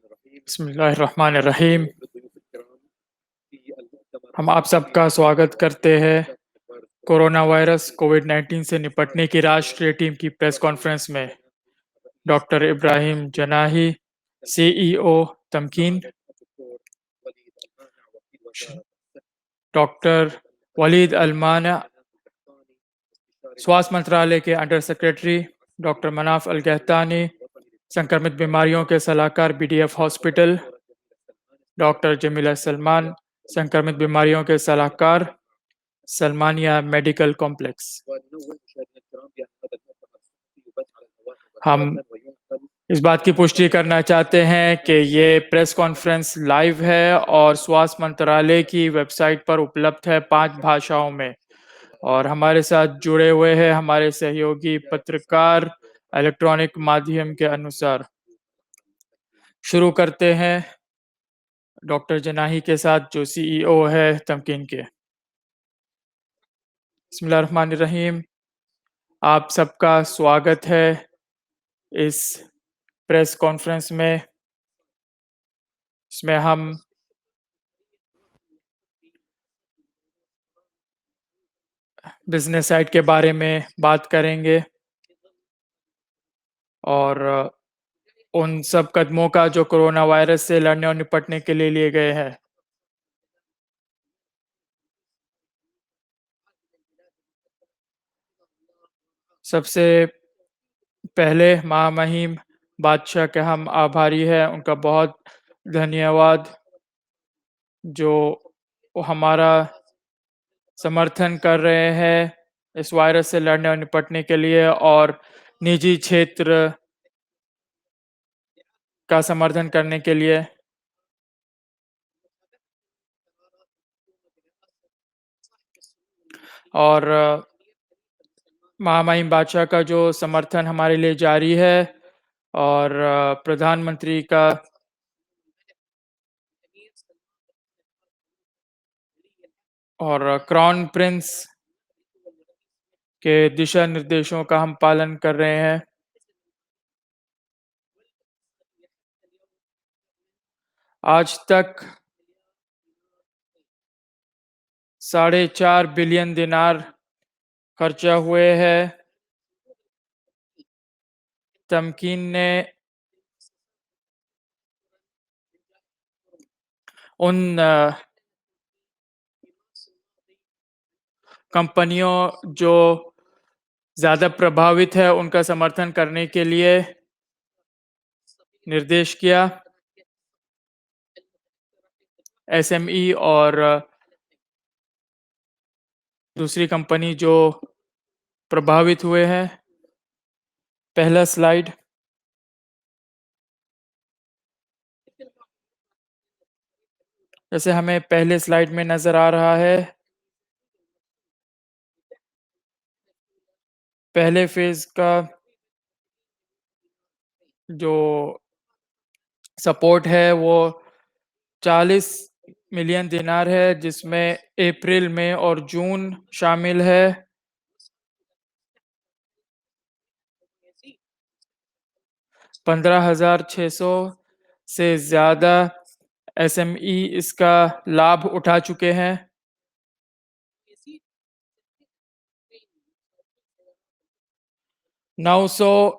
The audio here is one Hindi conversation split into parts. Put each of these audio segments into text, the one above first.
बिस्मिल्लाहिर्रहमानिर्रहीम। हम आप सबका स्वागत करते हैं कोरोना वायरस कोविड-19 से निपटने की राष्ट्रीय टीम की प्रेस कॉन्फ्रेंस में। Doctor Ibrahim Janahi, CEO Tamkeen, doctor Waleed Almana, स्वास्थ्य मंत्रालय के under secretary, doctor Manaf Al Gahtani, संक्रमित बीमारियों के सलाहकार BDF hospital, doctor Jamila Salman, संक्रमित बीमारियों के सलाहकार सलमानिया मेडिकल कॉम्प्लेक्स। हम इस बात की पुष्टि करना चाहते हैं कि ये प्रेस कॉन्फ्रेंस लाइव है और स्वास्थ्य मंत्रालय की वेबसाइट पर उपलब्ध है 5 भाषाओं में। और हमारे साथ जुड़े हुए हैं हमारे सहयोगी पत्रकार इलेक्ट्रॉनिक माध्यम के अनुसार। शुरू करते हैं डॉक्टर जनाही के साथ जो सीईओ है तमकीन के। बिस्मिल्लाहिर्रहमानिर्रहीम। आप सबका स्वागत है इस प्रेस कॉन्फ्रेंस में। इसमें हम बिजनेस साइड के बारे में बात करेंगे और उन सब कदमों का जो कोरोना वायरस से लड़ने और निपटने के लिए गए हैं। सबसे पहले महामहिम बादशाह के हम आभारी हैं, उनका बहुत धन्यवाद जो हमारा समर्थन कर रहे हैं इस वायरस से लड़ने और निपटने के लिए और निजी क्षेत्र का समर्थन करने के लिए। और महामहिम बादशाह का जो समर्थन हमारे लिए जारी है और प्रधानमंत्री का और क्राउन प्रिंस के दिशा निर्देशों का हम पालन कर रहे हैं। आज तक 4.5 बिलियन दिनार खर्चा हुए हैं। तमकीन ने उन कंपनियों जो ज़्यादा प्रभावित है उनका समर्थन करने के लिए निर्देश किया। एसएमई और दूसरी कंपनी जो प्रभावित हुए हैं। पहला स्लाइड। जैसे हमें पहले स्लाइड में नजर आ रहा है, पहले फेज का जो सपोर्ट है वो 40 मिलियन दिनार है, जिसमें अप्रैल में और जून शामिल है। 15,600 से ज्यादा एसएमई इसका लाभ उठा चुके हैं। नौ सौ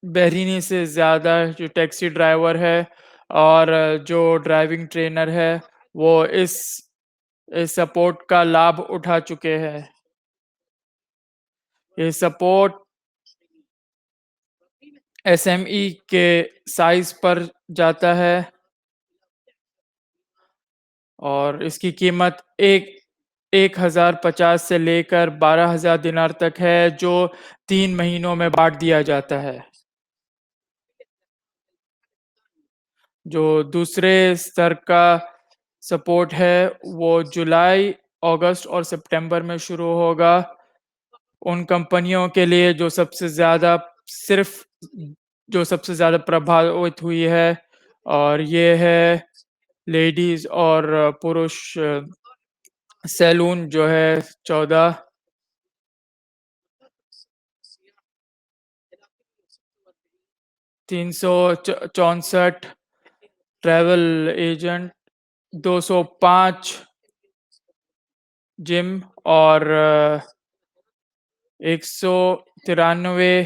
बहरीनी से ज़्यादा जो टैक्सी ड्राइवर है और जो ड्राइविंग ट्रेनर है वो इस सपोर्ट का लाभ उठा चुके हैं। ये सपोर्ट एसएमई के साइज पर जाता है और इसकी कीमत 1,050 से लेकर 12,000 दिनार तक है, जो 3 महीनों में बांट दिया जाता है। जो दूसरे स्तर का सपोर्ट है वो जुलाई, अगस्त और सितंबर में शुरू होगा उन कंपनियों के लिए जो सबसे ज़्यादा प्रभावित हुई है, और ये है लेडीज और पुरुष सैलून जो है 14, तीन सौ 64 ट्रैवल एजेंट, 205 जिम और 193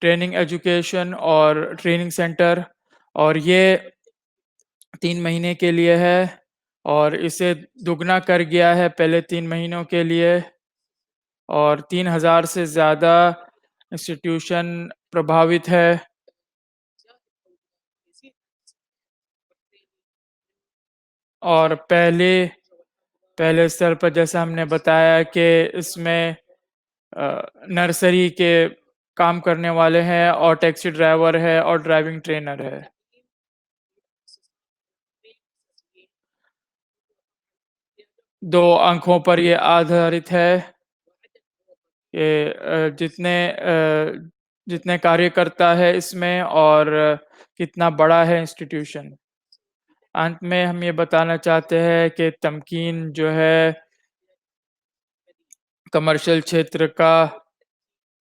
ट्रेनिंग एजुकेशन और ट्रेनिंग सेंटर, और ये 3 महीने के लिए है और इसे दुगना कर गया है पहले 3 महीनों के लिए, और 3000 से ज़्यादा इंस्टीट्यूशन प्रभावित है। और पहले स्तर पर जैसा हमने बताया कि इसमें नर्सरी के काम करने वाले हैं और टैक्सी ड्राइवर है और ड्राइविंग ट्रेनर है। 2 अंकों पर ये आधारित है कि जितने कार्यकर्ता है इसमें और कितना बड़ा है इंस्टीट्यूशन। अंत में हम ये बताना चाहते हैं कि तमकीन जो है कमर्शियल क्षेत्र का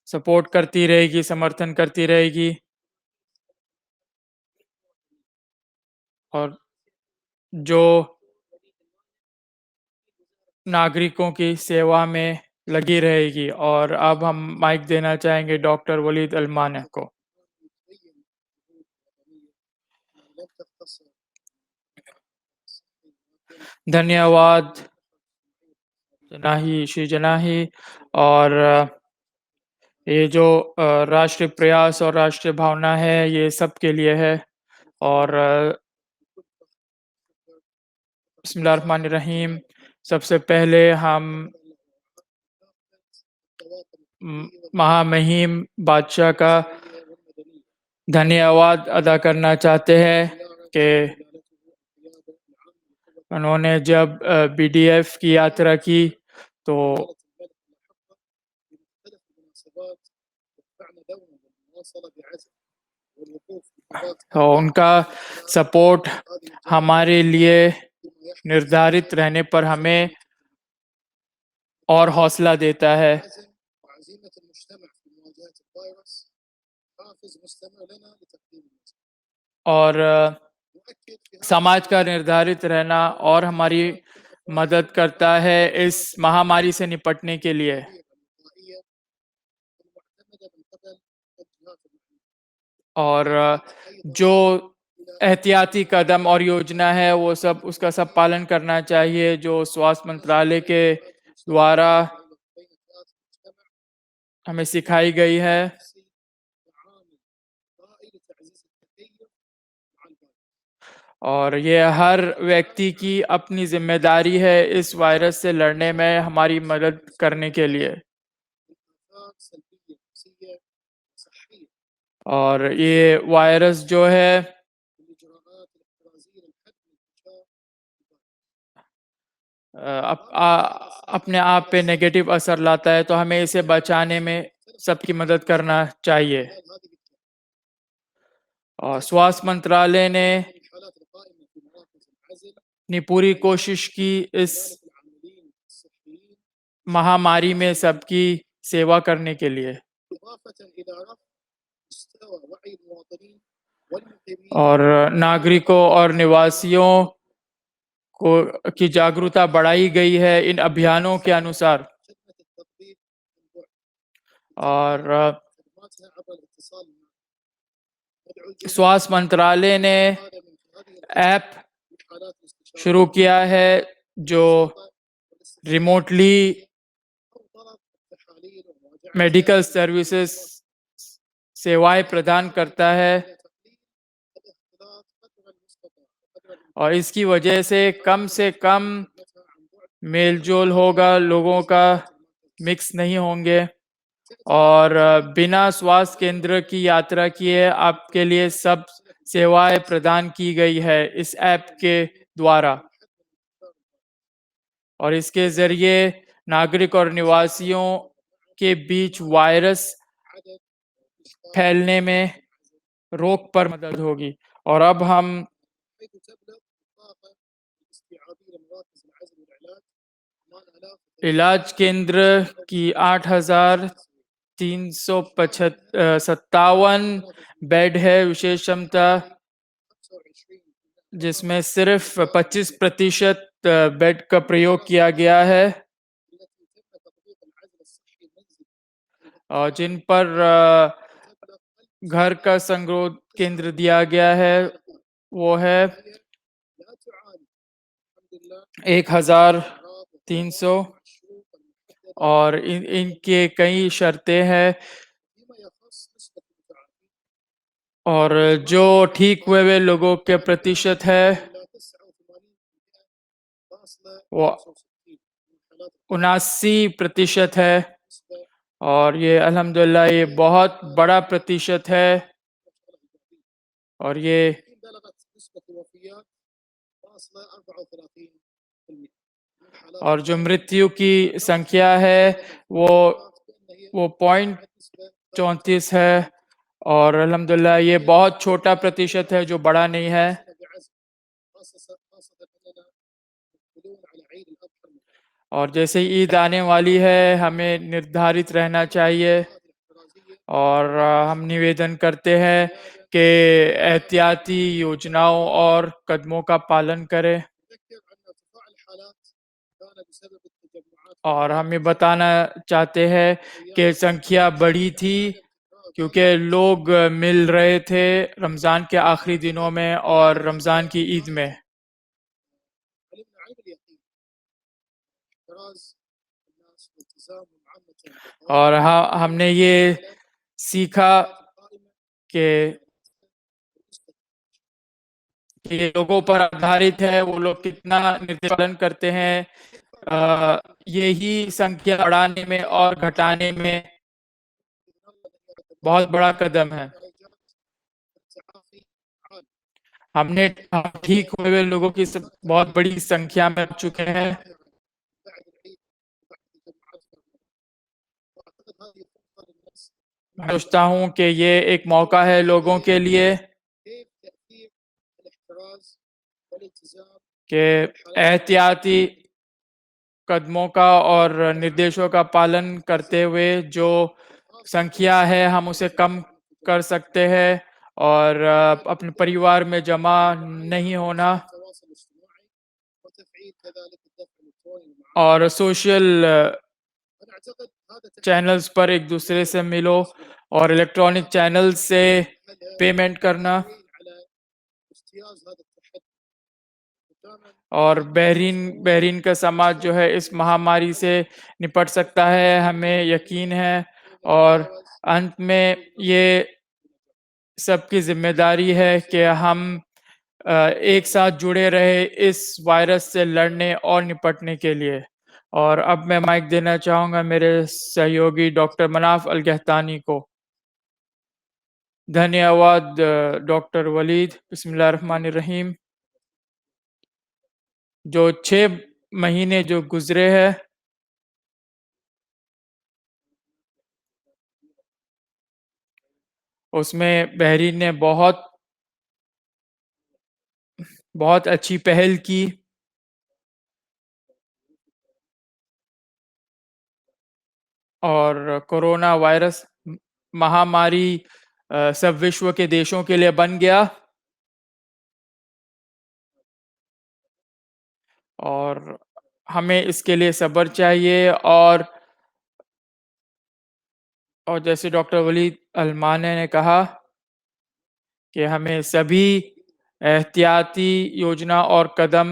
सपोर्ट करती रहेगी, समर्थन करती रहेगी और जो नागरिकों की सेवा में लगी रहेगी। और अब हम माइक देना चाहेंगे डॉक्टर वलीद अलमाने को। धन्यवाद जनाही श्री जनाही। और ये जो राष्ट्रीय प्रयास और राष्ट्रीय भावना है ये सबके लिए है। और बिस्मिल्लाहिर्रहमानिर्रहीम, सबसे पहले हम महामहिम बादशाह का धन्यवाद अदा करना चाहते हैं कि उन्होंने जब बीडीएफ की यात्रा की तो उनका सपोर्ट हमारे लिए निर्धारित रहने पर हमें और हौसला देता है। और समाज का निर्धारित रहना और हमारी मदद करता है इस महामारी से निपटने के लिए। और जो एहतियाती कदम और योजना है वो सब उसका सब पालन करना चाहिए जो स्वास्थ्य मंत्रालय के द्वारा हमें सिखाई गई है। और ये हर व्यक्ति की अपनी जिम्मेदारी है इस वायरस से लड़ने में हमारी मदद करने के लिए। और ये वायरस जो है अपने आप पे नेगेटिव असर लाता है, तो हमें इसे बचाने में सबकी मदद करना चाहिए। और स्वास्थ्य मंत्रालय ने अपनी पूरी कोशिश की इस महामारी में सबकी सेवा करने के लिए। और नागरिकों और निवासियों को की जागरूकता बढ़ाई गई है इन अभियानों के अनुसार। और स्वास्थ्य मंत्रालय ने ऐप शुरू किया है जो रिमोटली मेडिकल सर्विसेज सेवाएं प्रदान करता है। और इसकी वजह से कम मेल-जोल होगा, लोगों का मिक्स नहीं होंगे। और बिना स्वास्थ्य केंद्र की यात्रा किए आपके लिए सब सेवाएं प्रदान की गई है इस ऐप के द्वारा। और इसके ज़रिए नागरिक और निवासियों के बीच वायरस फैलने में रोक पर मदद होगी। और अब हम इलाज केंद्र की 8,357 बेड है विशेष क्षमता जिसमें सिर्फ 25% बेड का प्रयोग किया गया है और जिन पर घर का संगरोध केंद्र दिया गया है वो है 1300 और इनके कई शर्तें हैं और जो ठीक हुए लोगों के प्रतिशत है वो 79% है और ये अल्हम्दुलिल्लाह ये बहुत बड़ा प्रतिशत है और ये और जो मृत्यु की संख्या है वो वो 0.34 है और अल्हम्दुलिल्लाह ये बहुत छोटा प्रतिशत है जो बड़ा नहीं है और जैसे ईद आने वाली है हमें निर्धारित रहना चाहिए और हम निवेदन करते हैं कि एहतियाती योजनाओं और कदमों का पालन करें और हम ये बताना चाहते हैं कि संख्या बढ़ी थी क्योंकि लोग मिल रहे थे रमज़ान के आखिरी दिनों में और रमज़ान की ईद में और हमने ये सीखा कि ये लोगों पर आधारित है वो लोग कितना निर्देश पालन करते हैं यही संख्या बढ़ाने में और घटाने में बहुत बड़ा कदम है हम ठीक हुए लोगों की बहुत बड़ी संख्या में आ चुके हैं मैं सोचता हूँ कि ये एक मौका है लोगों के लिए कि एहतियाती कदमों का और निर्देशों का पालन करते हुए जो संख्या है हम उसे कम कर सकते हैं और अपने परिवार में जमा नहीं होना और सोशल चैनल्स पर एक दूसरे से मिलो और इलेक्ट्रॉनिक चैनल से पेमेंट करना और बहरीन का समाज जो है इस महामारी से निपट सकता है हमें यकीन है और अंत में ये सबकी जिम्मेदारी है कि हम एक साथ जुड़े रहे इस वायरस से लड़ने और निपटने के लिए और अब मैं माइक देना चाहूँगा मेरे सहयोगी डॉक्टर मनाफ अल गहतानी को धन्यवाद डॉक्टर वलीद बिस्मिल्लाहिर्रहमानिर्रहीम जो 6 महीने जो गुजरे हैं उसमें बहरीन ने बहुत अच्छी पहल की और कोरोना वायरस महामारी सब विश्व के देशों के लिए बन गया और हमें इसके लिए सब्र चाहिए और जैसे डॉक्टर वलीद अलमाने ने कहा कि हमें सभी एहतियाती योजना और कदम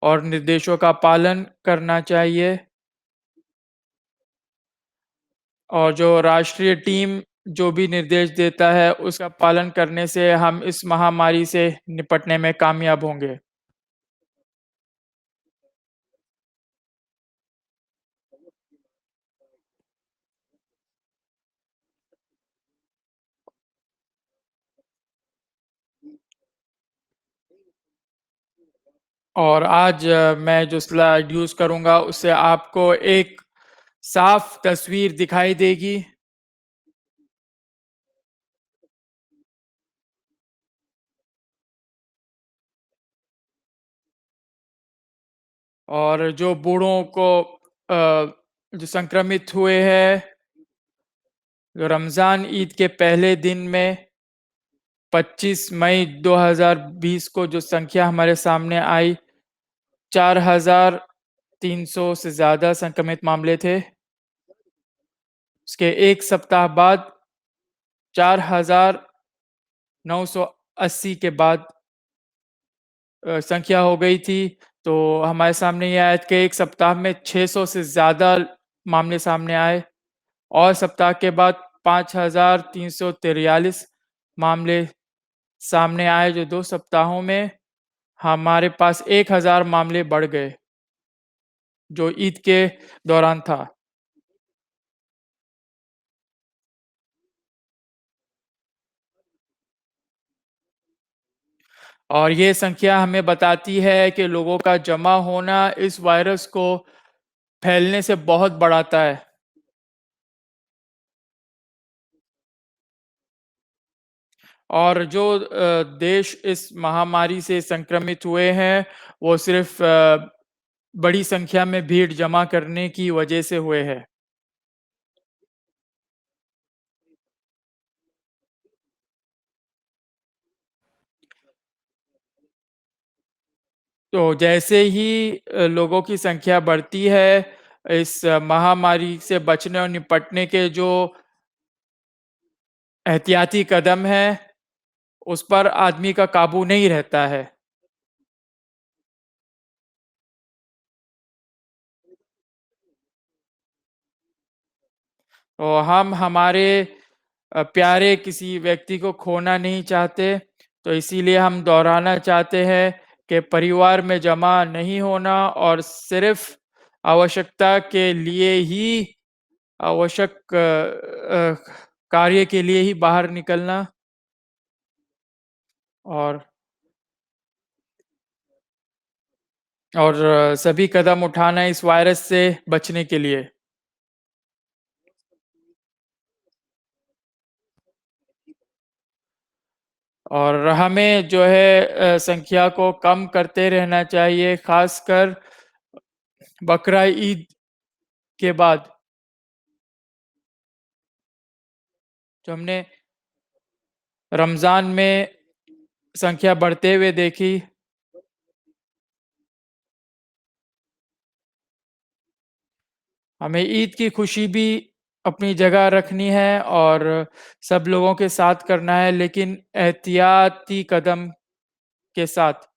और निर्देशों का पालन करना चाहिए और जो राष्ट्रीय टीम जो भी निर्देश देता है उसका पालन करने से हम इस महामारी से निपटने में कामयाब होंगे और आज मैं जो स्लाइड यूज करूंगा उससे आपको एक साफ तस्वीर दिखाई देगी और जो बूढ़ों को जो संक्रमित हुए हैं जो रमज़ान ईद के पहले दिन में 25 मई 2020 को जो संख्या हमारे सामने आई, 4,300 से ज़्यादा संक्रमित मामले थे। उसके 1 सप्ताह बाद 4,980 के बाद संख्या हो गई थी। तो हमारे सामने ये आया कि 1 सप्ताह में 600 से ज़्यादा मामले सामने आए और सप्ताह के बाद 5,343 मामले सामने आए, जो 2 सप्ताहों में हमारे पास 1,000 मामले बढ़ गए, जो ईद के दौरान था। और ये संख्या हमें बताती है कि लोगों का जमा होना इस वायरस को फैलने से बहुत बढ़ाता है। और जो देश इस महामारी से संक्रमित हुए हैं, वो सिर्फ़ बड़ी संख्या में भीड़ जमा करने की वजह से हुए हैं। तो जैसे ही लोगों की संख्या बढ़ती है, इस महामारी से बचने और निपटने के जो एहतियाती कदम हैं, उस पर आदमी का काबू नहीं रहता है। और हम हमारे प्यारे किसी व्यक्ति को खोना नहीं चाहते, तो इसीलिए हम दोहराना चाहते हैं कि परिवार में जमा नहीं होना और सिर्फ़ आवश्यकता के लिए ही आवश्यक कार्य के लिए ही बाहर निकलना और सभी कदम उठाना इस वायरस से बचने के लिए। और हमें जो है संख्या को कम करते रहना चाहिए, ख़ासकर बकरा ईद के बाद। जो हमने रमज़ान में संख्या बढ़ते हुए देखी, हमें ईद की खुशी भी अपनी जगह रखनी है और सब लोगों के साथ करना है, लेकिन एहतियाती कदम के साथ।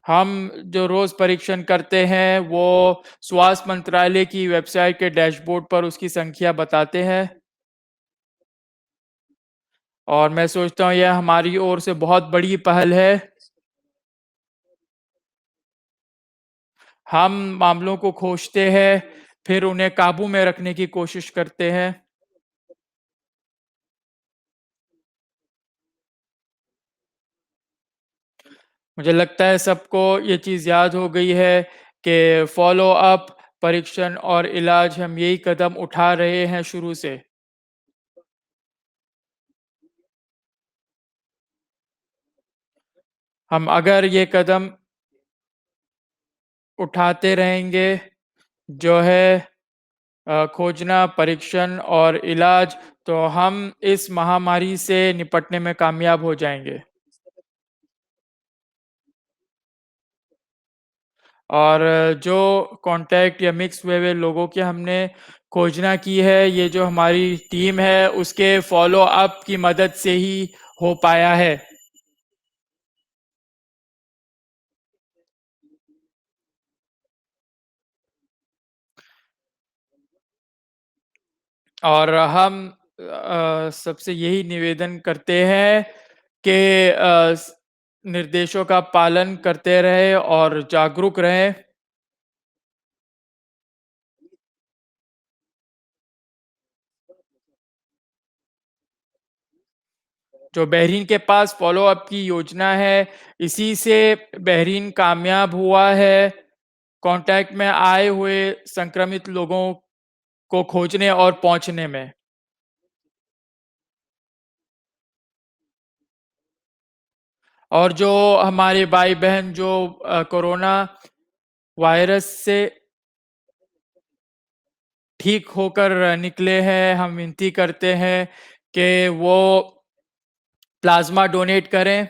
हम जो रोज़ परीक्षण करते हैं, वो स्वास्थ्य मंत्रालय की वेबसाइट के डैशबोर्ड पर उसकी संख्या बताते हैं और मैं सोचता हूँ यह हमारी ओर से बहुत बड़ी पहल है। हम मामलों को खोजते हैं, फिर उन्हें काबू में रखने की कोशिश करते हैं। मुझे लगता है सबको ये चीज़ याद हो गई है कि फ़ॉलो अप, परीक्षण और इलाज हम यही कदम उठा रहे हैं शुरू से। हम अगर ये कदम उठाते रहेंगे, जो है खोजना, परीक्षण और इलाज, तो हम इस महामारी से निपटने में कामयाब हो जाएँगे। और जो कॉन्टैक्ट या मिक्स हुए हुए लोगों की हमने खोजना की है, ये जो हमारी टीम है, उसके फ़ॉलो अप की मदद से ही हो पाया है। और हम सबसे यही निवेदन करते हैं कि निर्देशों का पालन करते रहें और जागरूक रहें। जो बहरीन के पास फ़ॉलो अप की योजना है, इसी से बहरीन कामयाब हुआ है, कॉन्टैक्ट में आए हुए संक्रमित लोगों को खोजने और पहुँचने में। और जो हमारे भाई-बहन जो कोरोना वायरस से ठीक होकर निकले हैं, हम विनती करते हैं कि वो प्लाज़्मा डोनेट करें।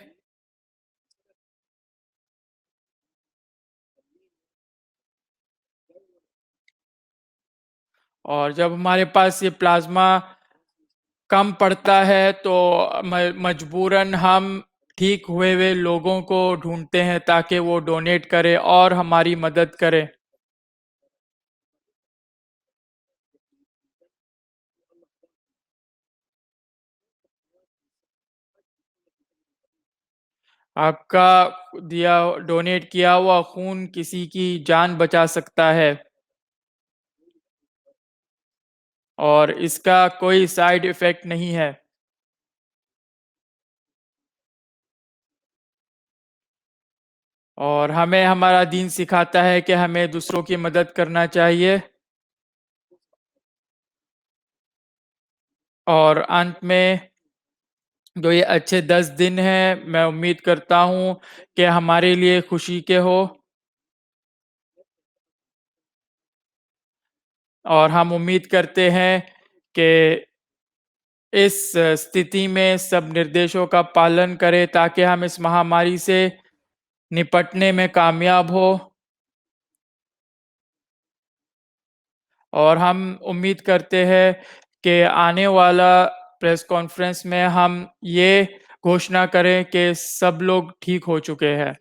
और जब हमारे पास ये प्लाज़्मा कम पड़ता है तो मजबूरन हम ठीक हुए हुए लोगों को ढूँढते हैं ताकि वो डोनेट करें और हमारी मदद करें। आपका दिया डोनेट किया हुआ खून किसी की जान बचा सकता है और इसका कोई साइड इफ़ेक्ट नहीं है। और हमें हमारा दीन सिखाता है कि हमें दूसरों की मदद करना चाहिए। और अंत में जो ये अच्छे 10 दिन हैं, मैं उम्मीद करता हूँ कि हमारे लिए खुशी के हो और हम उम्मीद करते हैं कि इस स्थिति में सब निर्देशों का पालन करें ताकि हम इस महामारी से निपटने में कामयाब हो। और हम उम्मीद करते हैं कि आने वाला प्रेस कॉन्फ्रेंस में हम ये घोषणा करें कि सब लोग ठीक हो चुके हैं।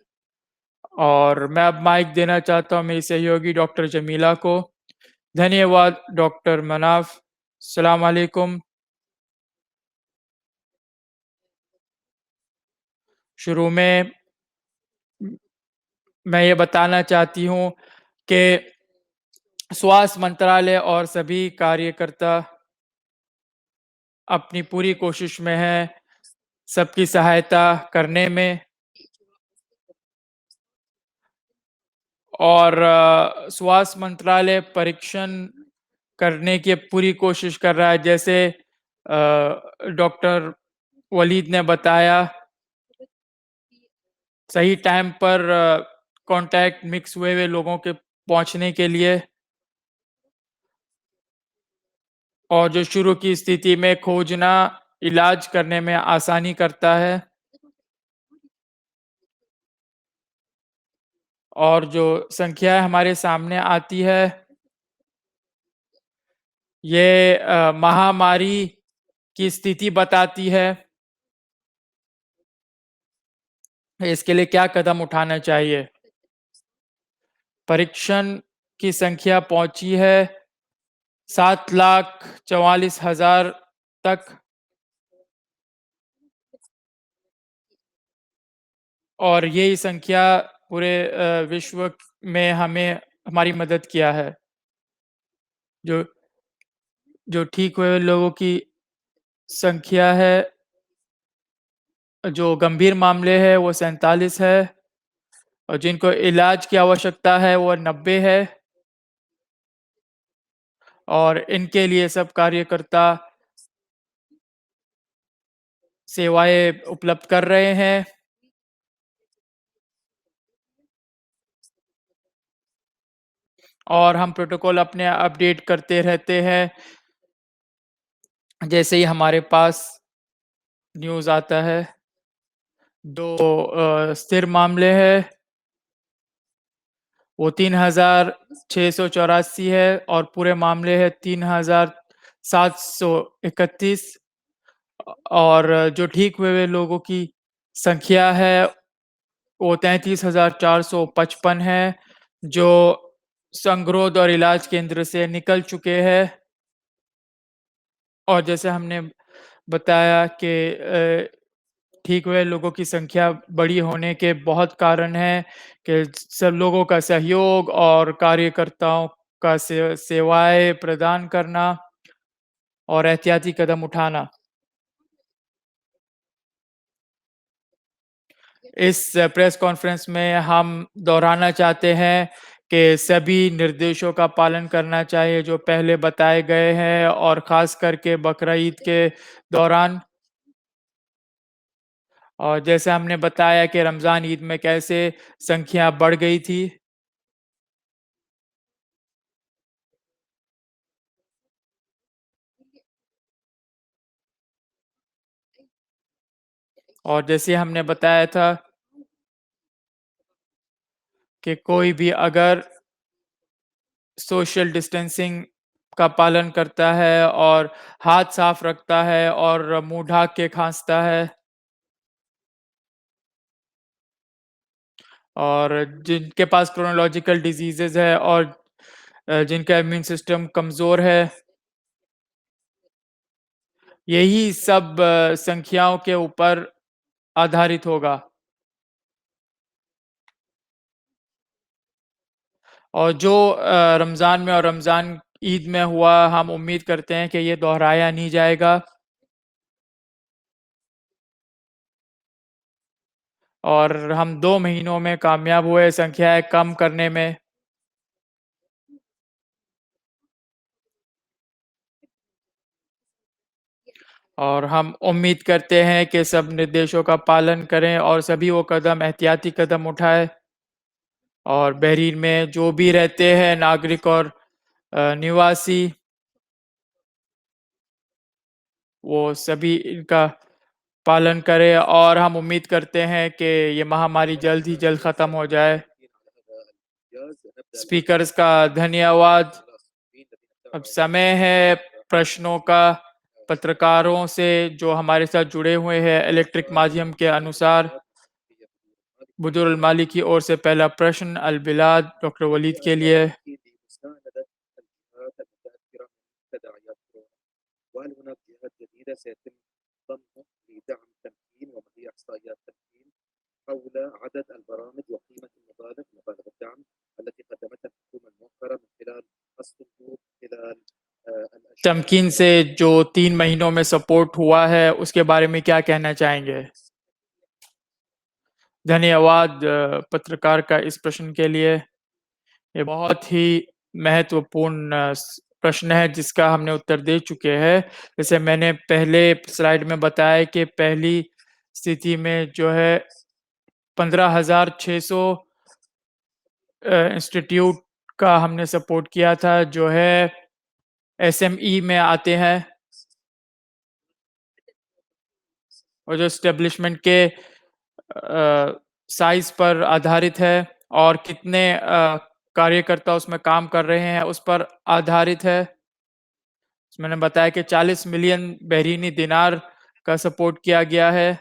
और मैं अब माइक देना चाहता हूँ मेरी सहयोगी डॉक्टर जमीला को। धन्यवाद डॉक्टर मनाफ। अस्सलाम वालेकुम। शुरू में मैं ये बताना चाहती हूँ कि स्वास्थ्य मंत्रालय और सभी कार्यकर्ता अपनी पूरी कोशिश में हैं सबकी सहायता करने में और स्वास्थ्य मंत्रालय परीक्षण करने की पूरी कोशिश कर रहा है। जैसे डॉक्टर वलीद ने बताया, सही टाइम पर कॉन्टैक्ट मिक्स हुए हुए लोगों के पहुँचने के लिए और जो शुरू की स्थिति में खोजना, इलाज करने में आसानी करता है। और जो संख्या हमारे सामने आती है, ये महामारी की स्थिति बताती है। इसके लिए क्या कदम उठाना चाहिए? परीक्षण की संख्या पहुँची है 7,44,000 तक और यही संख्या पूरे विश्व में हमें हमारी मदद किया है। जो जो ठीक हुए लोगों की संख्या है, जो गंभीर मामले हैं वो 47 है और जिनको इलाज की आवश्यकता है वो 90 है और इनके लिए सब कार्यकर्ता सेवाएँ उपलब्ध कर रहे हैं। और हम प्रोटोकॉल अपने अपडेट करते रहते हैं। जैसे ही हमारे पास न्यूज़ आता है। जो स्थिर मामले हैं वो 3,684 है और पूरे मामले हैं 3,731 और जो ठीक हुए हुए लोगों की संख्या है वो 33,455 है, जो संगरोध और इलाज केंद्र से निकल चुके हैं। और जैसे हमने बताया कि ठीक हुए लोगों की संख्या बड़ी होने के बहुत कारण हैं कि सब लोगों का सहयोग और कार्यकर्ताओं का सेवाएँ प्रदान करना और एहतियाती कदम उठाना। इस प्रेस कॉन्फ्रेंस में हम दोहराना चाहते हैं कि सभी निर्देशों का पालन करना चाहिए जो पहले बताए गए हैं और ख़ास करके बकरा-ईद के दौरान। और जैसे हमने बताया कि रमज़ान ईद में कैसे संख्या बढ़ गई थी। और जैसे हमने बताया था कि कोई भी अगर सोशल डिस्टेंसिंग का पालन करता है और हाथ साफ रखता है और मुँह ढँक के खाँसता है और जिनके पास क्रोनोलॉजिकल डिज़ीज़ेज़ है और जिनका इम्यून सिस्टम कमज़ोर है, यही सब संख्याओं के ऊपर आधारित होगा। और जो रमज़ान में और रमज़ान ईद में हुआ, हम उम्मीद करते हैं कि ये दोहराया नहीं जाएगा और हम 2 महीनों में कामयाब हुए संख्याएँ कम करने में। और हम उम्मीद करते हैं कि सब निर्देशों का पालन करें और सभी वो कदम एहतियाती कदम उठाएँ और बहरीन में जो भी रहते हैं नागरिक और निवासी, वो सभी इनका पालन करें और हम उम्मीद करते हैं कि ये महामारी जल्द ही जल्द ख़त्म हो जाए। स्पीकर्स का धन्यवाद। अब समय है प्रश्नों का पत्रकारों से जो हमारे साथ जुड़े हुए हैं इलेक्ट्रिक माध्यम के अनुसार। बुदुर अल माली की ओर से पहला प्रश्न अल-बिलाद डॉक्टर वलीद के लिए। तमकीन से जो 3 महीनों में सपोर्ट हुआ है, उसके बारे में क्या कहना चाहेंगे? धन्यवाद पत्रकार का इस प्रश्न के लिए। ये बहुत ही महत्वपूर्ण प्रश्न है जिसका हमने उत्तर दे चुके हैं। जैसे मैंने पहले स्लाइड में बताया कि पहली स्थिति में जो है 15,600 इंस्टीट्यूट का हमने सपोर्ट किया था जो है एसएमई में आते हैं और जो एस्टेब्लिशमेंट के साइज़ पर आधारित है और कितने कार्यकर्ता उसमें काम कर रहे हैं उस पर आधारित है। मैंने बताया कि 40 मिलियन बहरीनी दिनार का सपोर्ट किया गया है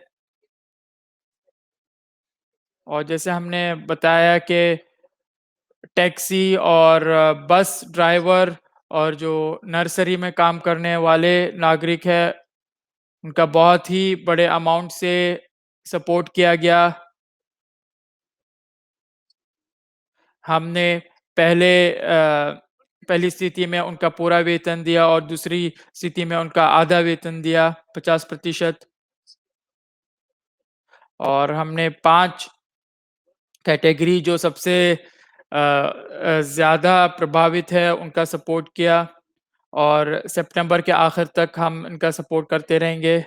और जैसे हमने बताया कि टैक्सी और बस ड्राइवर और जो नर्सरी में काम करने वाले नागरिक हैं, उनका बहुत ही बड़े अमाउंट से सपोर्ट किया गया। हमने पहले पहली स्थिति में उनका पूरा वेतन दिया और दूसरी स्थिति में उनका आधा वेतन दिया 50% और हमने 5 कैटेगरी जो सबसे ज़्यादा प्रभावित है उनका सपोर्ट किया और सितंबर के आखिर तक हम इनका सपोर्ट करते रहेंगे।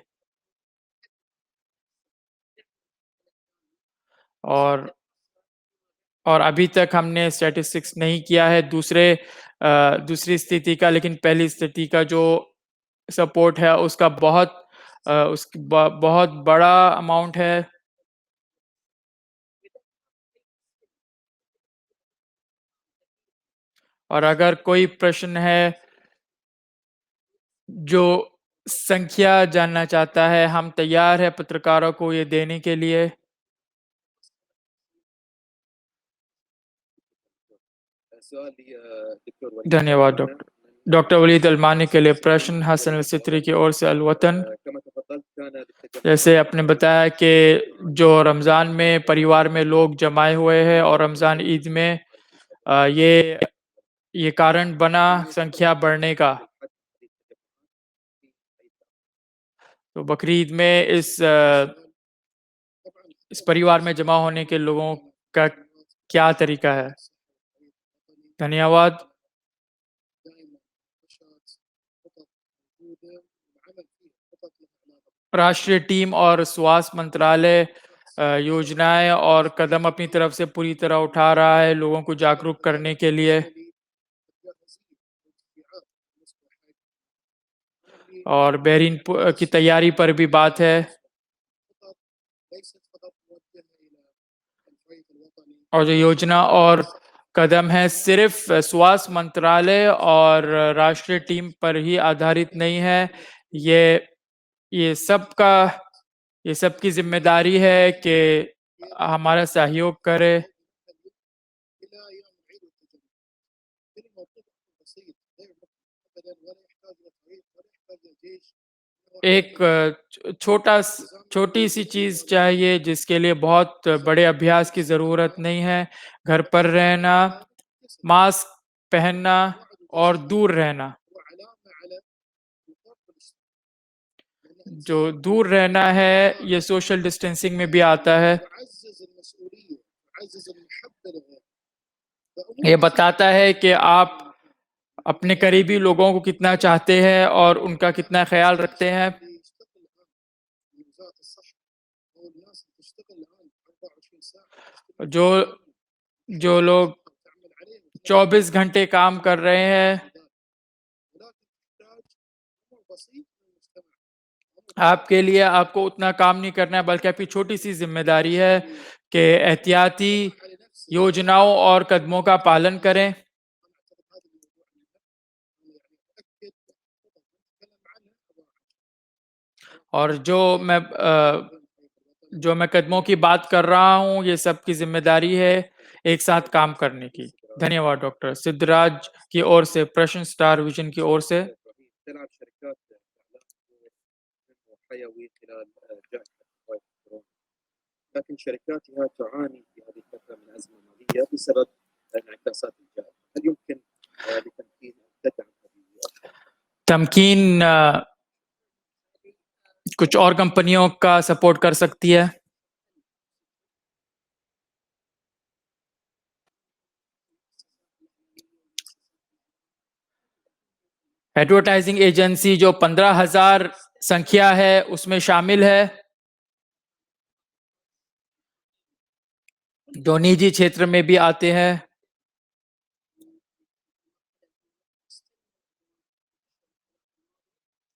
और और अभी तक हमने स्टैटिस्टिक्स नहीं किया है दूसरी स्थिति का, लेकिन पहली स्थिति का जो सपोर्ट है उसका बहुत बड़ा अमाउंट है। और अगर कोई प्रश्न है जो संख्या जानना चाहता है, हम तैयार हैं पत्रकारों को ये देने के लिए। धन्यवाद डॉक्टर। डॉक्टर वलीद अलमानी के लिए प्रश्न हसन अल-सित्री की ओर से अल-वतन। जैसे आपने बताया कि जो रमज़ान में परिवार में लोग जमाए हुए हैं और रमज़ान ईद में ये कारण बना संख्या बढ़ने का। तो बकरीद में इस परिवार में जमा होने के लोगों का क्या तरीका है? धन्यवाद। राष्ट्रीय टीम और स्वास्थ्य मंत्रालय योजनाएँ और कदम अपनी तरफ से पूरी तरह उठा रहा है लोगों को जागरूक करने के लिए। और बहरीन की तैयारी पर भी बात है। और जो योजना और कदम है सिर्फ स्वास्थ्य मंत्रालय और राष्ट्रीय टीम पर ही आधारित नहीं है। ये ये सबका ये सबकी जिम्मेदारी है कि हमारा सहयोग करे। एक छोटी सी चीज चाहिए जिसके लिए बहुत बड़े अभ्यास की जरूरत नहीं है। घर पर रहना, मास्क पहनना और दूर रहना। जो दूर रहना है ये सोशल डिस्टेंसिंग में भी आता है। ये बताता है कि आप अपने करीबी लोगों को कितना चाहते हैं और उनका कितना ख्याल रखते हैं। जो जो लोग 24 घंटे काम कर रहे हैं, आपके लिए आपको उतना काम नहीं करना है, बल्कि आपकी छोटी सी जिम्मेदारी है कि एहतियाती योजनाओं और कदमों का पालन करें। और जो मैं कदमों की बात कर रहा हूँ ये सबकी जिम्मेदारी है एक साथ काम करने की। धन्यवाद डॉक्टर सिद्धराज की ओर से, प्रश्न स्टार विजन की ओर से। तमकीन कुछ और कंपनियों का सपोर्ट कर सकती है। एडवर्टाइजिंग एजेंसी जो 15,000 संख्या है उसमें शामिल है, जो निजी क्षेत्र में भी आते हैं।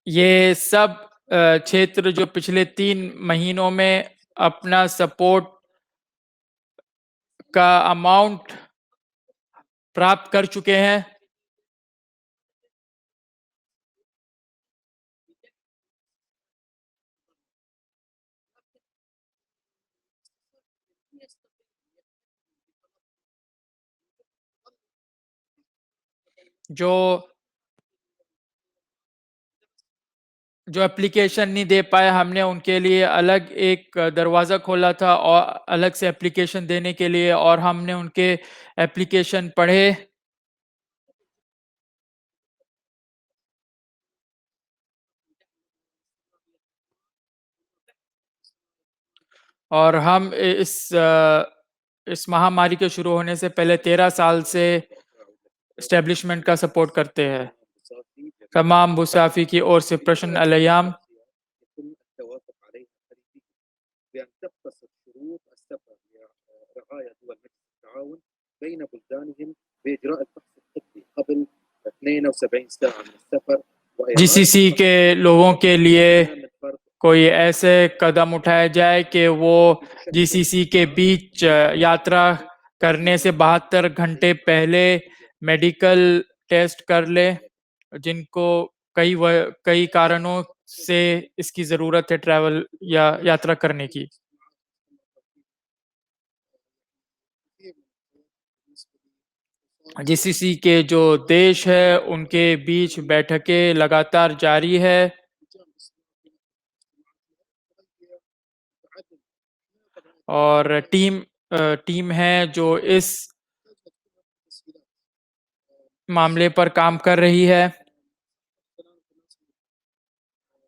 ये सब क्षेत्र जो पिछले 3 महीनों में अपना सपोर्ट का अमाउंट प्राप्त कर चुके हैं। जो जो एप्लीकेशन नहीं दे पाए, हमने उनके लिए अलग एक दरवाज़ा खोला था और अलग से एप्लीकेशन देने के लिए, और हमने उनके एप्लीकेशन पढ़े। और हम इस महामारी के शुरू होने से पहले 13 साल से एस्टेब्लिशमेंट का सपोर्ट करते हैं। तमाम बुसाफी की ओर से प्रश्न अलयाम। जीसीसी के लोगों के लिए कोई ऐसे कदम उठाए जाए कि वो जीसीसी के बीच यात्रा करने से 72 घंटे पहले मेडिकल टेस्ट कर ले, जिनको कई कारणों से इसकी जरूरत है ट्रैवल या यात्रा करने की। जीसीसी के जो देश है उनके बीच बैठकें लगातार जारी है। और टीम है जो इस मामले पर काम कर रही है।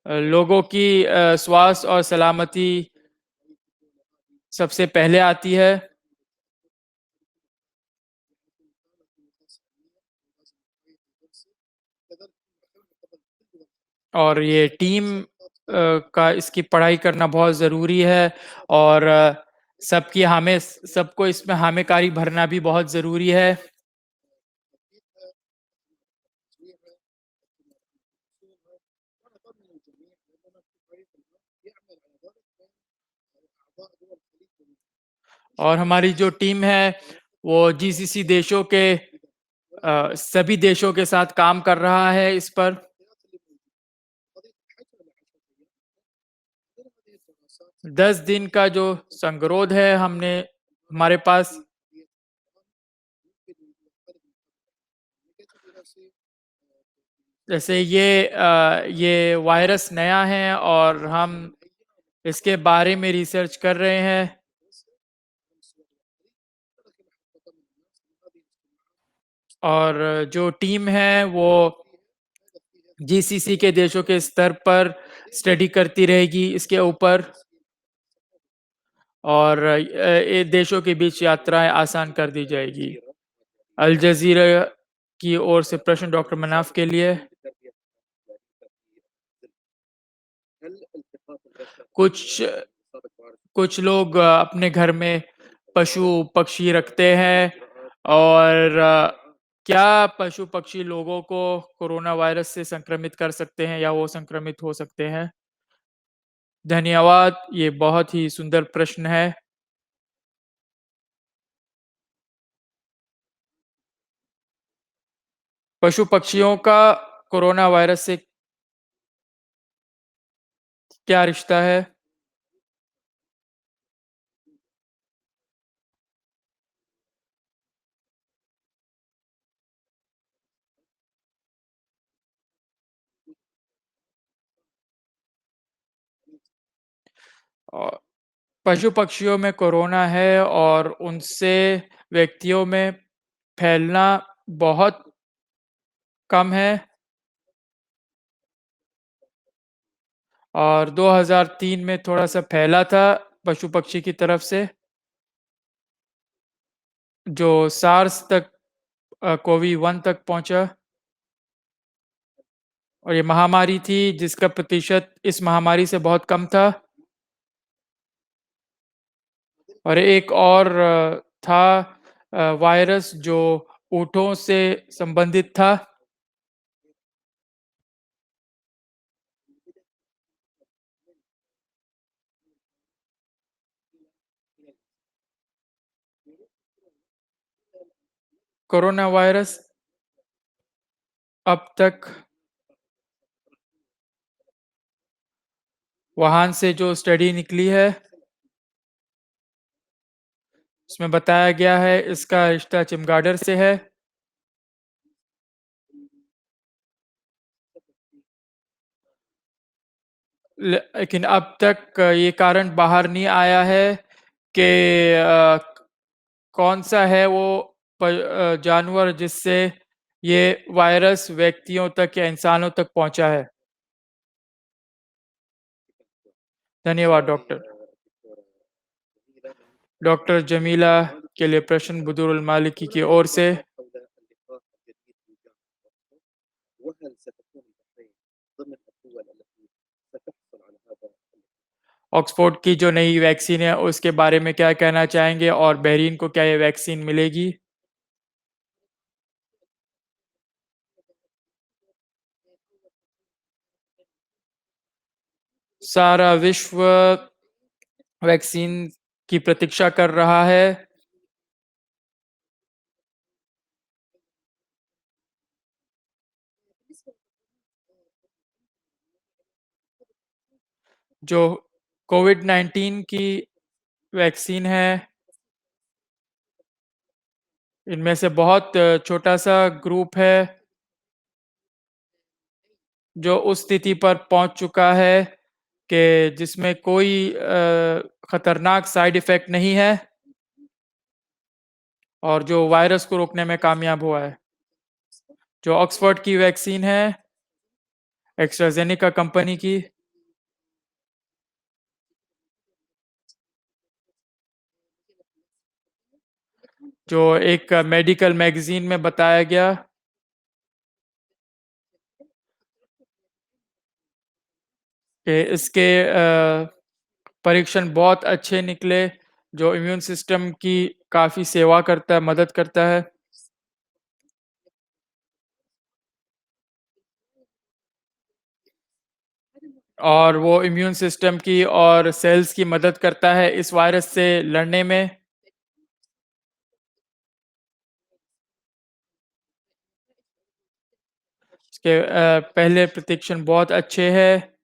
लोगों की स्वास्थ्य और सलामती सबसे पहले आती है। और ये टीम का इसकी पढ़ाई करना बहुत ज़रूरी है। और सबको इसमें हामेकारी भरना भी बहुत ज़रूरी है। और हमारी जो टीम है, वो जीसीसी देशों के सभी देशों के साथ काम कर रहा है इस पर। 10 दिन का जो संगरोध है हमने हमारे पास जैसे ये वायरस नया है और हम इसके बारे में रिसर्च कर रहे हैं। और जो टीम है वो जीसीसी के देशों के स्तर पर स्टडी करती रहेगी इसके ऊपर और ये देशों के बीच यात्राएं आसान कर दी जाएगी। अल जज़ीरा की ओर से प्रश्न डॉक्टर मनाफ के लिए। कुछ कुछ लोग अपने घर में पशु-पक्षी रखते हैं और क्या पशु-पक्षी लोगों को कोरोना वायरस से संक्रमित कर सकते हैं या वो संक्रमित हो सकते हैं? धन्यवाद, ये बहुत ही सुंदर प्रश्न है। पशु-पक्षियों का कोरोना वायरस से क्या रिश्ता है? औ पशु-पक्षियों में कोरोना है और उनसे व्यक्तियों में फैलना बहुत कम है और 2003 में थोड़ा-सा फैला था पशु-पक्षी की तरफ से, जो सार्स तक कोवी 1 तक पहुँचा और ये महामारी थी जिसका प्रतिशत इस महामारी से बहुत कम था। और एक और था वायरस जो ऊँटों से संबंधित था। कोरोना वायरस अब तक वुहान से जो स्टडी निकली है, उसमें बताया गया है इसका रिश्ता चमगादड़ से है। लेकिन अब तक ये कारण बाहर नहीं आया है कि कौन-सा है वो जानवर जिससे ये वायरस व्यक्तियों तक या इंसानों तक पहुँचा है। धन्यवाद डॉक्टर। डॉक्टर जमीला के लिए प्रश्न बदरुल मालिकी की ओर से। ऑक्सफोर्ड की जो नई वैक्सीन है उसके बारे में क्या कहना चाहेंगे और बहरीन को क्या ये वैक्सीन मिलेगी? सारा विश्व वैक्सीन की प्रतीक्षा कर रहा है। जो कोविड-19 की वैक्सीन है, इनमें से बहुत छोटा-सा ग्रुप है जो उस स्थिति पर पहुँच चुका है कि जिसमें कोई खतरनाक साइड इफ़ेक्ट नहीं है और जो वायरस को रोकने में कामयाब हुआ है। जो ऑक्सफोर्ड की वैक्सीन है, एस्ट्राज़ेनेका कंपनी की, जो एक मेडिकल मैगज़ीन में बताया गया कि इसके परीक्षण बहुत अच्छे निकले, जो इम्यून सिस्टम की काफ़ी सेवा करता है, मदद करता है। और वो इम्यून सिस्टम की और सेल्स की मदद करता है इस वायरस से लड़ने में। के पहले प्रिडिक्शन बहुत अच्छे हैं।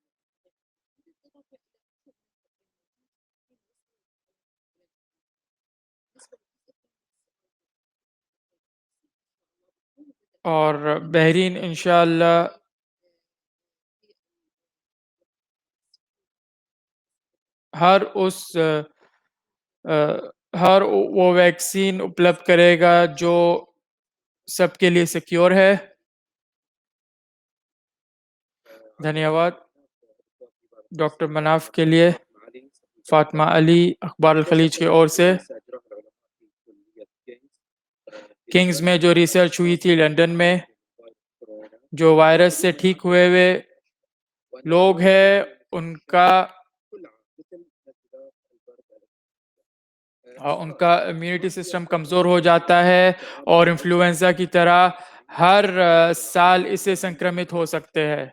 और बहरीन इंशाअल्लाह हर उस अ, हर वो वैक्सीन उपलब्ध करेगा जो सबके लिए सिक्योर है। धन्यवाद डॉक्टर मनाफ के लिए। फातिमा अली, अखबार अल खलीज की ओर से। किंग्स में जो रिसर्च हुई थी लंदन में, जो वायरस से ठीक हुए हुए लोग हैं, उनका इम्यूनिटी सिस्टम कमज़ोर हो जाता है और इन्फ्लुएंजा की तरह हर साल इससे संक्रमित हो सकते हैं।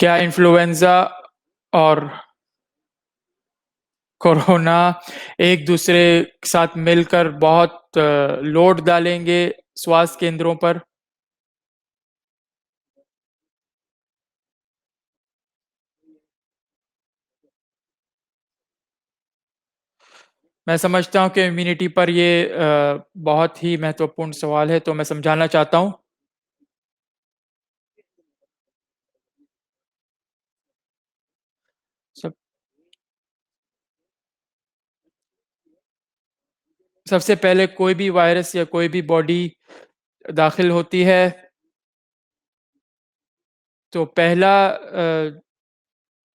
क्या इन्फ्लुएंजा और कोरोना एक दूसरे के साथ मिलकर बहुत लोड डालेंगे स्वास्थ्य केंद्रों पर? मैं समझता हूँ कि इम्यूनिटी पर ये बहुत ही महत्वपूर्ण सवाल है, तो मैं समझाना चाहता हूँ। सब सबसे पहले कोई भी वायरस या कोई भी बॉडी दाखिल होती है, तो पहला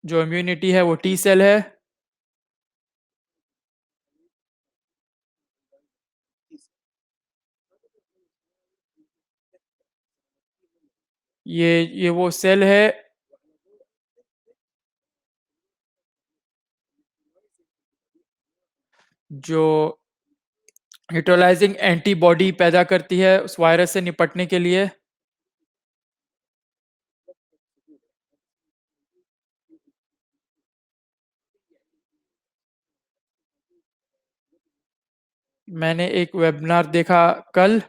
जो इम्यूनिटी है वो टी सेल है। ये वो सेल है जो न्यूट्रलाइजिंग एंटीबॉडी पैदा करती है उस वायरस से निपटने के लिए। मैंने एक वेबिनार देखा कल,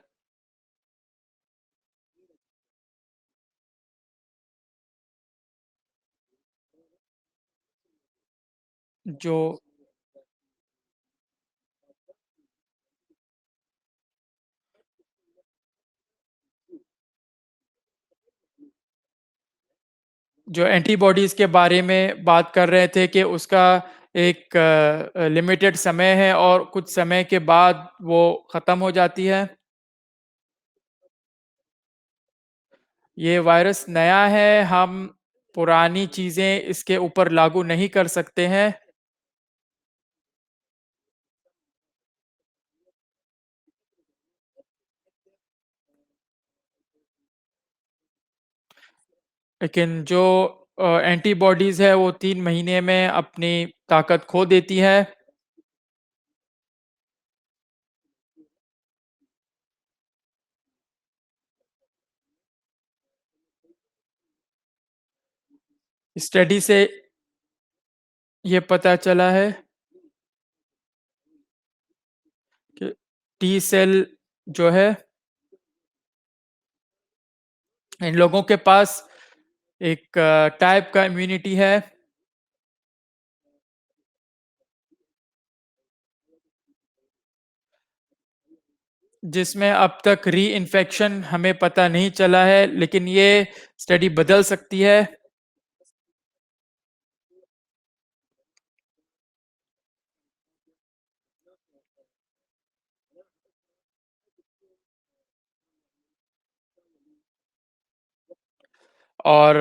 जो जो एंटीबॉडीज के बारे में बात कर रहे थे कि उसका एक लिमिटेड समय है और कुछ समय के बाद वो खत्म हो जाती है। ये वायरस नया है, हम पुरानी चीजें इसके ऊपर लागू नहीं कर सकते हैं। लेकिन जो एंटीबॉडीज है वो 3 महीने में अपनी ताकत खो देती है। स्टडी से ये पता चला है कि टी सेल जो है इन लोगों के पास एक टाइप का इम्यूनिटी है जिसमें अब तक री इन्फेक्शन हमें पता नहीं चला है, लेकिन ये स्टडी बदल सकती है। और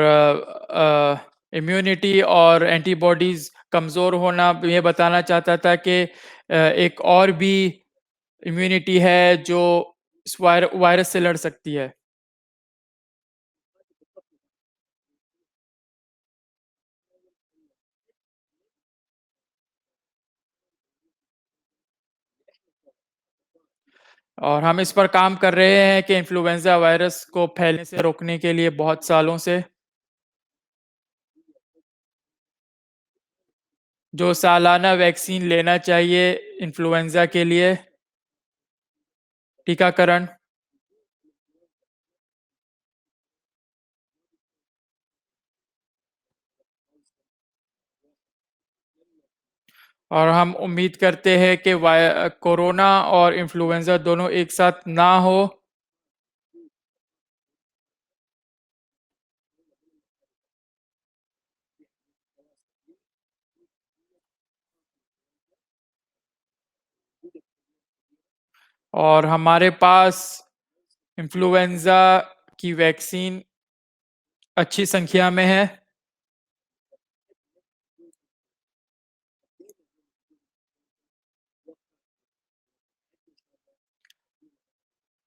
इम्यूनिटी और एंटीबॉडीज कमज़ोर होना ये बताना चाहता था कि एक और भी इम्यूनिटी है जो इस वायरस से लड़ सकती है। और हम इस पर काम कर रहे हैं कि इन्फ्लुएंजा वायरस को फैलने से रोकने के लिए बहुत सालों से। जो सालाना वैक्सीन लेना चाहिए इन्फ्लुएंजा के लिए, टीकाकरण। और हम उम्मीद करते हैं कि कोरोना और इन्फ्लुएंजा दोनों एक साथ ना हो। और हमारे पास इन्फ्लुएंजा की वैक्सीन अच्छी संख्या में है।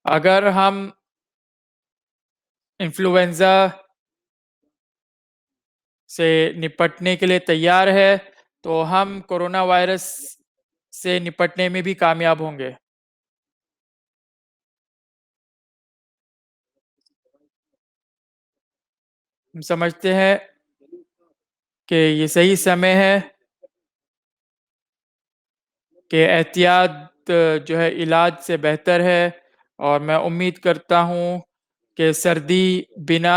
अगर हम इन्फ्लुएंजा से निपटने के लिए तैयार है तो हम कोरोना वायरस से निपटने में भी कामयाब होंगे। हम समझते हैं कि ये सही समय है कि एहतियात जो है इलाज से बेहतर है। और मैं उम्मीद करता हूँ कि सर्दी बिना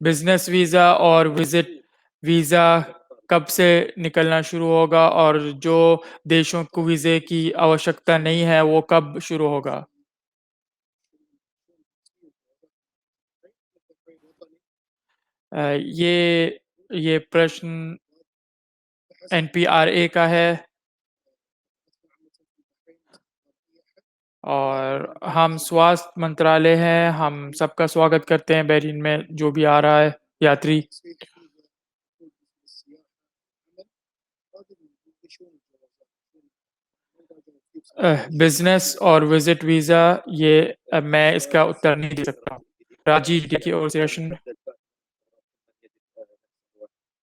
बिजनेस वीज़ा और विजिट वीज़ा कब से निकलना शुरू होगा और जो देशों को वीज़े की आवश्यकता नहीं है वो कब शुरू होगा? ये प्रश्न एनपीआरए का है और हम स्वास्थ्य मंत्रालय हैं। हम सबका स्वागत करते हैं बहरीन में जो भी आ रहा है यात्री। बिजनेस और विजिट वीज़ा ये मैं इसका उत्तर नहीं दे सकता हूँ। राजीव की ओर से प्रश्न।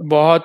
बहुत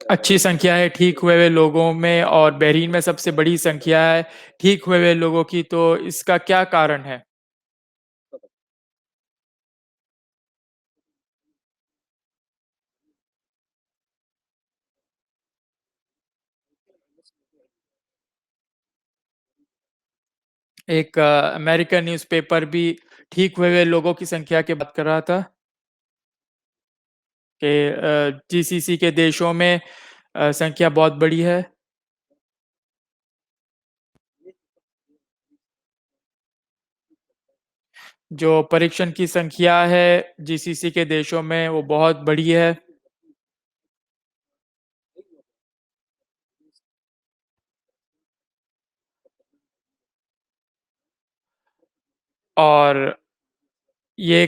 अच्छी संख्या है ठीक हुए हुए लोगों में और बहरीन में सबसे बड़ी संख्या है ठीक हुए हुए लोगों की, तो इसका क्या कारण है? एक अमेरिकन न्यूज़पेपर भी ठीक हुए हुए लोगों की संख्या की बात कर रहा था कि जीसीसी के देशों में संख्या बहुत बड़ी है। जो परीक्षण की संख्या है जीसीसी के देशों में वो बहुत बड़ी है। और ये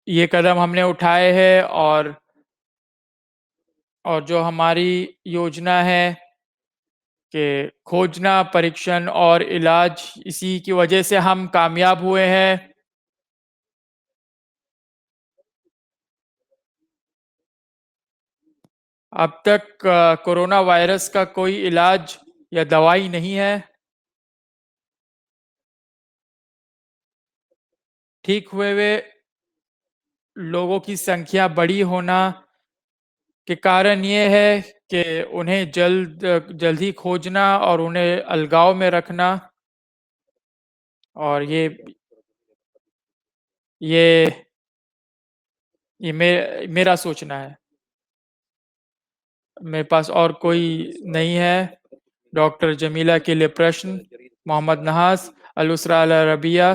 ये कदम हमने उठाए हैं और जो हमारी योजना है कि खोजना, परीक्षण और इलाज, इसी की वजह से हम कामयाब हुए हैं। अब तक कोरोना वायरस का कोई इलाज या दवाई नहीं है। ठीक हुए हुए लोगों की संख्या बड़ी होना के कारण ये है कि उन्हें जल्द ही खोजना और उन्हें अलगाव में रखना। और ये मेरा सोचना है। मेरे पास और कोई नहीं है। डॉक्टर जमीला के लिए प्रश्न। मोहम्मद नहास, अल-उसरा अल अरबिया।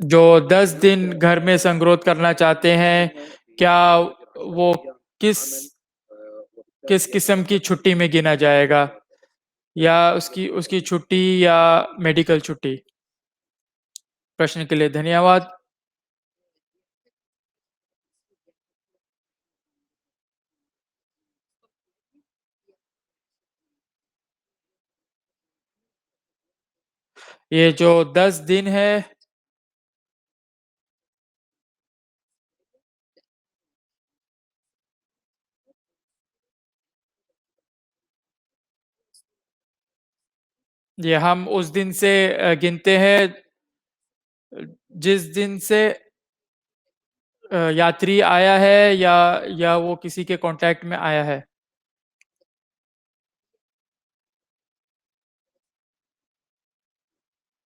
जो 10 दिन घर में संगरोध करना चाहते हैं, क्या वो किस किस किस्म की छुट्टी में गिना जाएगा? या उसकी छुट्टी या मेडिकल छुट्टी? प्रश्न के लिए धन्यवाद। ये जो 10 दिन है ये हम उस दिन से गिनते हैं जिस दिन से यात्री आया है या वो किसी के कॉन्टैक्ट में आया है।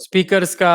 स्पीकर्स का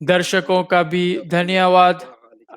दर्शकों का भी धन्यवाद।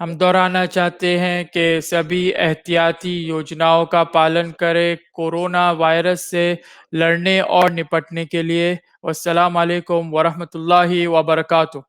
हम दोहराना चाहते हैं कि सभी एहतियाती योजनाओं का पालन करें कोरोना वायरस से लड़ने और निपटने के लिए। वस्सलाम अलैकुम वरहमतुल्लाहि वबरकातुहू।